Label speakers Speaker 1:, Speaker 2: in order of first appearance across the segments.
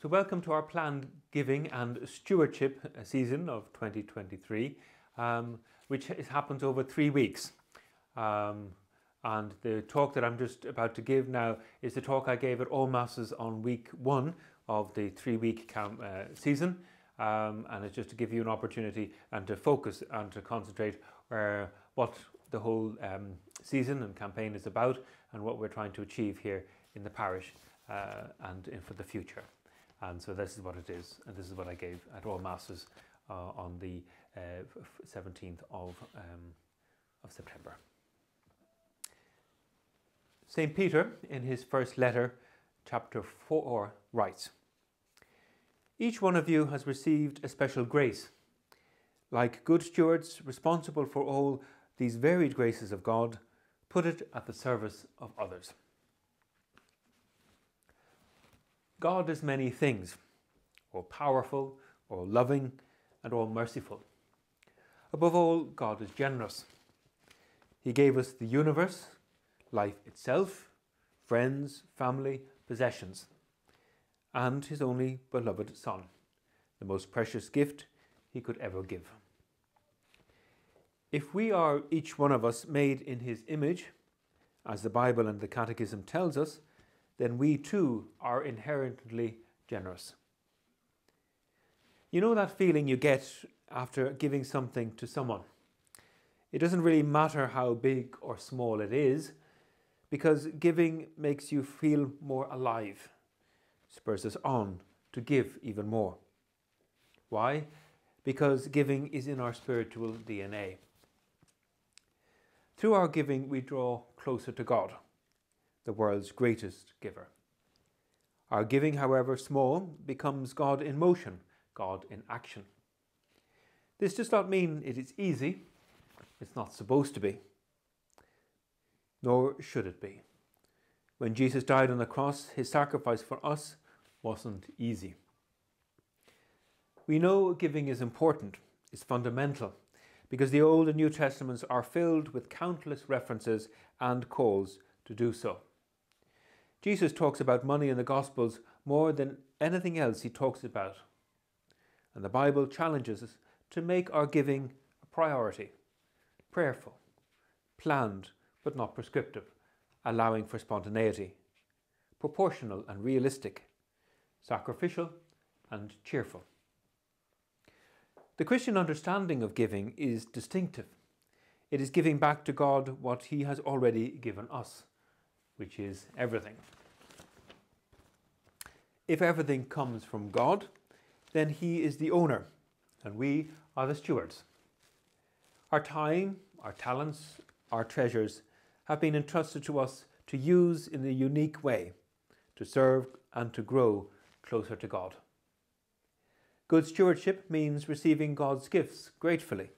Speaker 1: So welcome to our planned giving and stewardship season of 2023, which happens over 3 weeks. And the talk that I'm just about to give now is the talk I gave at All Masses on week 1 of the 3-week season. And it's just to give you an opportunity and to focus and to concentrate what the whole season and campaign is about and what we're trying to achieve here in the parish and for the future. And so this is what it is, and this is what I gave at All Masses on the 17th of September. St. Peter, in his first letter, chapter 4, writes, "Each one of you has received a special grace. Like good stewards responsible for all these varied graces of God, put it at the service of others." God is many things, all powerful, all loving, and all merciful. Above all, God is generous. He gave us the universe, life itself, friends, family, possessions, and his only beloved Son, the most precious gift he could ever give. If we are each one of us made in his image, as the Bible and the Catechism tells us, then we too are inherently generous. You know that feeling you get after giving something to someone? It doesn't really matter how big or small it is, because giving makes you feel more alive, spurs us on to give even more. Why? Because giving is in our spiritual DNA. Through our giving, we draw closer to God, the world's greatest giver. Our giving, however small, becomes God in motion, God in action. This does not mean it is easy. It's not supposed to be. Nor should it be. When Jesus died on the cross, his sacrifice for us wasn't easy. We know giving is important, is fundamental, because the Old and New Testaments are filled with countless references and calls to do so. Jesus talks about money in the Gospels more than anything else he talks about. And the Bible challenges us to make our giving a priority, prayerful, planned but not prescriptive, allowing for spontaneity, proportional and realistic, sacrificial and cheerful. The Christian understanding of giving is distinctive. It is giving back to God what he has already given us, which is everything. If everything comes from God, then he is the owner and we are the stewards. Our time, our talents, our treasures have been entrusted to us to use in a unique way, to serve and to grow closer to God. Good stewardship means receiving God's gifts gratefully,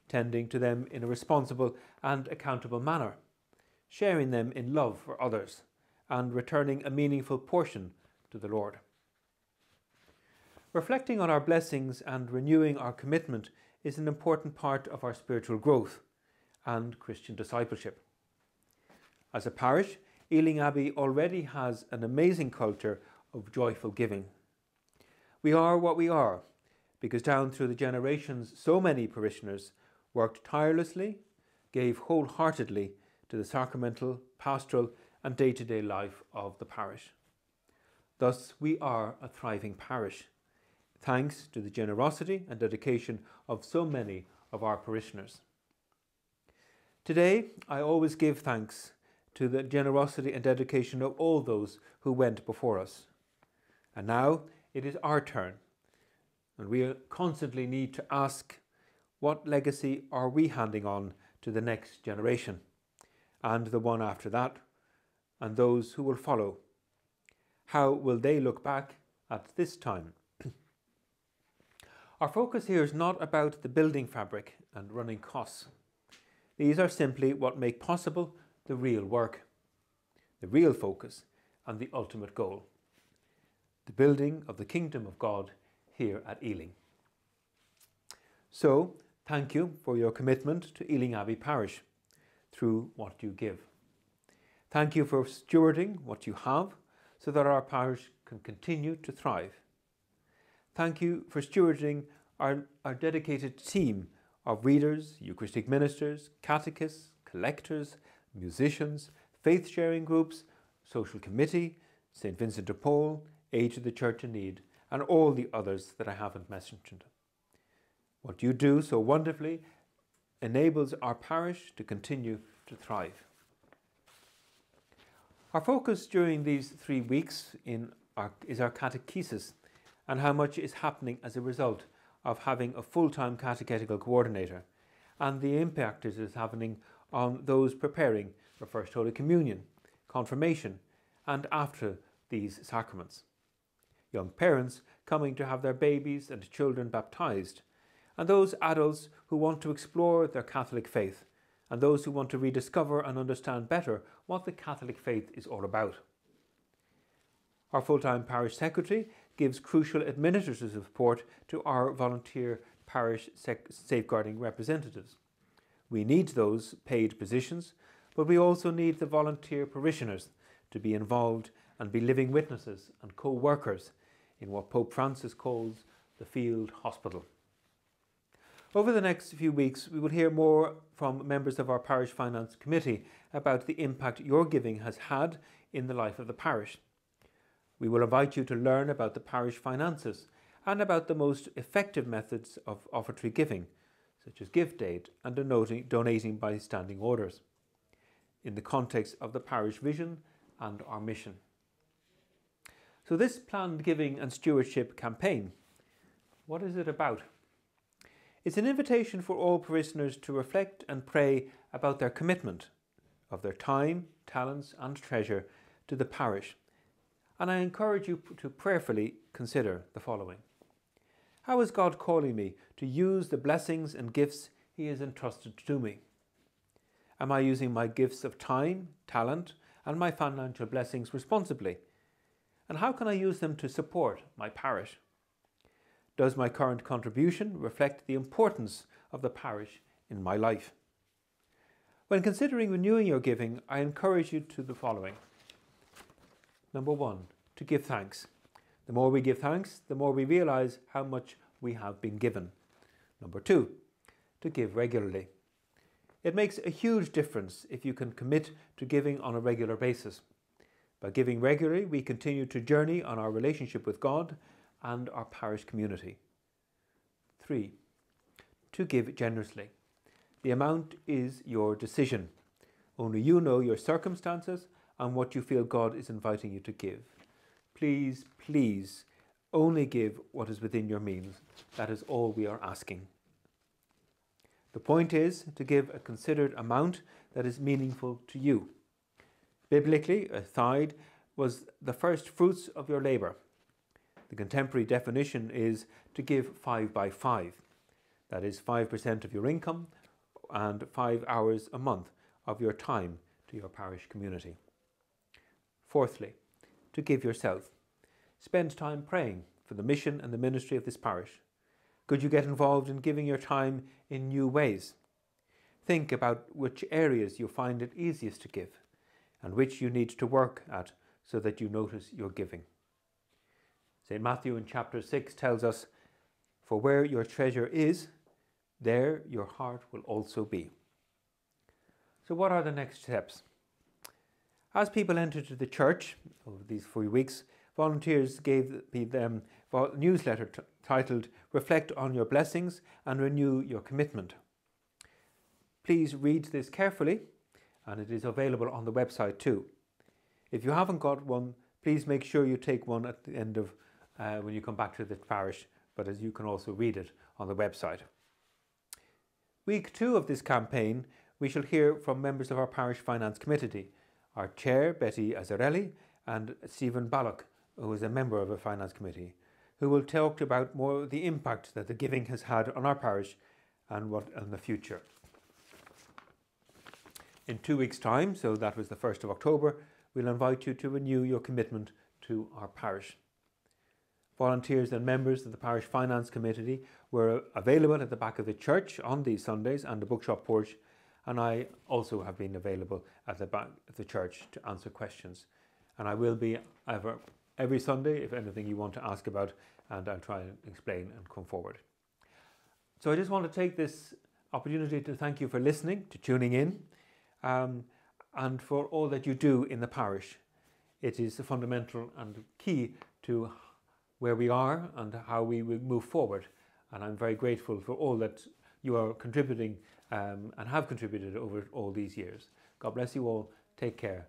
Speaker 1: tending to them in a responsible and accountable manner, sharing them in love for others, and returning a meaningful portion to the Lord. Reflecting on our blessings and renewing our commitment is an important part of our spiritual growth and Christian discipleship. As a parish, Ealing Abbey already has an amazing culture of joyful giving. We are what we are because down through the generations so many parishioners worked tirelessly, gave wholeheartedly to the sacramental, pastoral and day-to-day life of the parish. Thus we are a thriving parish, thanks to the generosity and dedication of so many of our parishioners. Today, I always give thanks to the generosity and dedication of all those who went before us. And now it is our turn, and we constantly need to ask, what legacy are we handing on to the next generation, and the one after that, and those who will follow? How will they look back at this time? Our focus here is not about the building fabric and running costs. These are simply what make possible the real work, the real focus and the ultimate goal, the building of the kingdom of God here at Ealing. So, thank you for your commitment to Ealing Abbey Parish through what you give. Thank you for stewarding what you have so that our parish can continue to thrive. Thank you for stewarding our dedicated team of readers, Eucharistic ministers, catechists, collectors, musicians, faith-sharing groups, social committee, St. Vincent de Paul, Aid to the Church in Need, and all the others that I haven't mentioned. What you do so wonderfully enables our parish to continue to thrive. Our focus during these 3 weeks is our catechesis and how much is happening as a result of having a full-time catechetical coordinator and the impact it is having on those preparing for First Holy Communion, confirmation and after these sacraments. Young parents coming to have their babies and children baptized, and those adults who want to explore their Catholic faith, and those who want to rediscover and understand better what the Catholic faith is all about. Our full-time parish secretary gives crucial administrative support to our volunteer parish safeguarding representatives. We need those paid positions, but we also need the volunteer parishioners to be involved and be living witnesses and co-workers in what Pope Francis calls the field hospital. Over the next few weeks, we will hear more from members of our Parish Finance Committee about the impact your giving has had in the life of the parish. We will invite you to learn about the parish finances and about the most effective methods of offertory giving, such as gift aid and donating by standing orders, in the context of the parish vision and our mission. So this planned giving and stewardship campaign, what is it about? It's an invitation for all parishioners to reflect and pray about their commitment of their time, talents and treasure to the parish. And I encourage you to prayerfully consider the following. How is God calling me to use the blessings and gifts He has entrusted to me? Am I using my gifts of time, talent and my financial blessings responsibly? And how can I use them to support my parish? Does my current contribution reflect the importance of the parish in my life? When considering renewing your giving, I encourage you to the following. Number 1, to give thanks. The more we give thanks, the more we realise how much we have been given. Number 2, to give regularly. It makes a huge difference if you can commit to giving on a regular basis. By giving regularly, we continue to journey on our relationship with God and our parish community. 3, to give generously. The amount is your decision. Only you know your circumstances and what you feel God is inviting you to give. Please, please, only give what is within your means. That is all we are asking. The point is to give a considered amount that is meaningful to you. Biblically, a tithe was the first fruits of your labour. The contemporary definition is to give 5 by 5. That is 5% of your income and 5 hours a month of your time to your parish community. Fourthly, to give yourself. Spend time praying for the mission and the ministry of this parish. Could you get involved in giving your time in new ways? Think about which areas you find it easiest to give and which you need to work at so that you notice your giving. St. Matthew in chapter 6 tells us, "For where your treasure is, there your heart will also be." So what are the next steps? As people entered the church over these 4 weeks, volunteers gave them a newsletter titled "Reflect on Your Blessings and Renew Your Commitment." Please read this carefully, and it is available on the website too. If you haven't got one, please make sure you take one at the end of when you come back to the parish, but as you can also read it on the website. Week 2 of this campaign, we shall hear from members of our Parish Finance Committee, our Chair, Betty Azzarelli, and Stephen Ballock, who is a member of the Finance Committee, who will talk about more the impact that the giving has had on our parish and what in the future. In 2 weeks' time, so that was the 1st of October, we'll invite you to renew your commitment to our parish. Volunteers and members of the Parish Finance Committee were available at the back of the church on these Sundays and the bookshop porch, and I also have been available at the back of the church to answer questions. And I will be every Sunday if anything you want to ask about, and I'll try and explain and come forward. So I just want to take this opportunity to thank you for listening, to tuning in, and for all that you do in the parish. It is fundamental and key to where we are and how we will move forward. And I'm very grateful for all that you are contributing and have contributed over all these years. God bless you all. Take care.